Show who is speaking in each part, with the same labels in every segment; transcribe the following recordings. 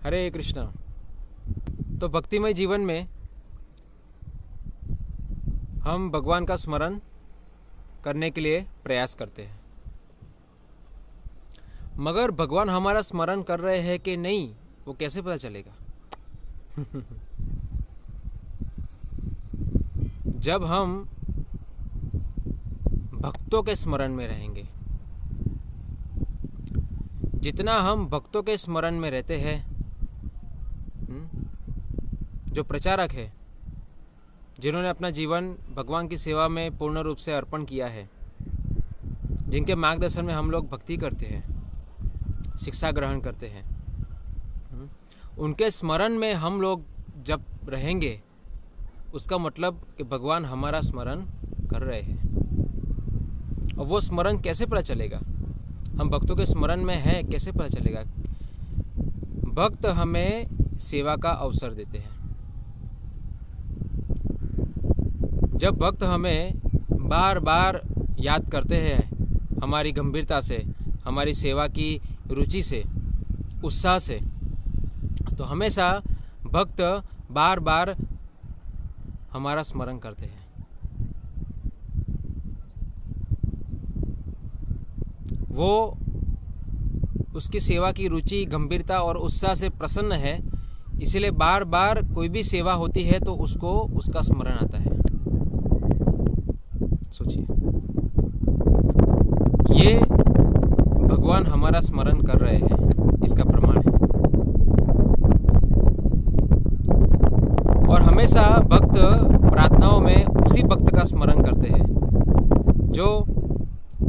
Speaker 1: हरे कृष्णा। तो भक्तिमय जीवन में हम भगवान का स्मरण करने के लिए प्रयास करते हैं, मगर भगवान हमारा स्मरण कर रहे हैं कि नहीं, वो कैसे पता चलेगा? जब हम भक्तों के स्मरण में रहेंगे। जितना हम भक्तों के स्मरण में रहते हैं, जो प्रचारक है, जिन्होंने अपना जीवन भगवान की सेवा में पूर्ण रूप से अर्पण किया है, जिनके मार्गदर्शन में हम लोग भक्ति करते हैं, शिक्षा ग्रहण करते हैं, उनके स्मरण में हम लोग जब रहेंगे, उसका मतलब कि भगवान हमारा स्मरण कर रहे हैं। और वो स्मरण कैसे पता चलेगा? हम भक्तों के स्मरण में हैं, कैसे पता चलेगा? भक्त हमें सेवा का अवसर देते हैं। जब भक्त हमें बार बार याद करते हैं, हमारी गंभीरता से, हमारी सेवा की रुचि से, उत्साह से, तो हमेशा भक्त बार बार हमारा स्मरण करते हैं। वो उसकी सेवा की रुचि, गंभीरता और उत्साह से प्रसन्न है, इसलिए बार बार कोई भी सेवा होती है तो उसको उसका स्मरण आता है। सोचिए, ये भगवान हमारा स्मरण कर रहे हैं, इसका प्रमाण है। और हमेशा भक्त प्रार्थनाओं में उसी भक्त का स्मरण करते हैं जो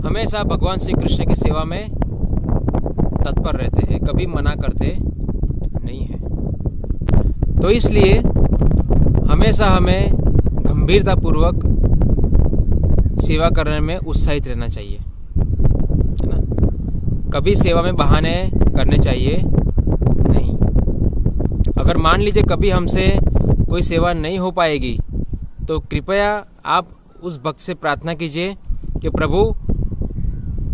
Speaker 1: हमेशा भगवान श्री कृष्ण की सेवा में तत्पर रहते हैं, कभी मना करते नहीं है। तो इसलिए हमेशा हमें गंभीरतापूर्वक सेवा करने में उत्साहित रहना चाहिए, है ना? कभी सेवा में बहाने करने चाहिए नहीं। अगर मान लीजिए कभी हमसे कोई सेवा नहीं हो पाएगी, तो कृपया आप उस भक्त से प्रार्थना कीजिए कि प्रभु,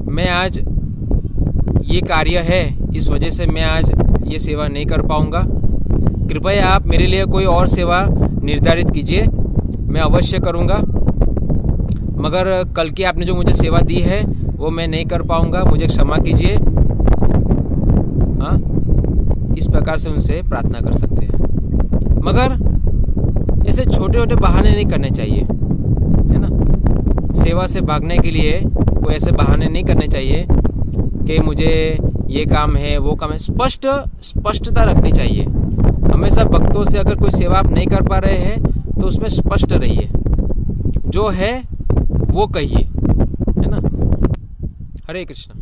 Speaker 1: मैं आज ये कार्य है, इस वजह से मैं आज ये सेवा नहीं कर पाऊँगा। कृपया आप मेरे लिए कोई और सेवा निर्धारित कीजिए, मैं अवश्य करूँगा, मगर कल की आपने जो मुझे सेवा दी है वो मैं नहीं कर पाऊँगा, मुझे क्षमा कीजिए। हाँ, इस प्रकार से उनसे प्रार्थना कर सकते हैं। मगर ऐसे छोटे छोटे बहाने नहीं करने चाहिए, है ना? सेवा से भागने के लिए कोई ऐसे बहाने नहीं करने चाहिए कि मुझे ये काम है, वो काम है। स्पष्टता रखनी चाहिए। हमेशा भक्तों से अगर कोई सेवा आप नहीं कर पा रहे हैं तो उसमें स्पष्ट रहिए, जो है वो कहिए, है ना? हरे कृष्णा।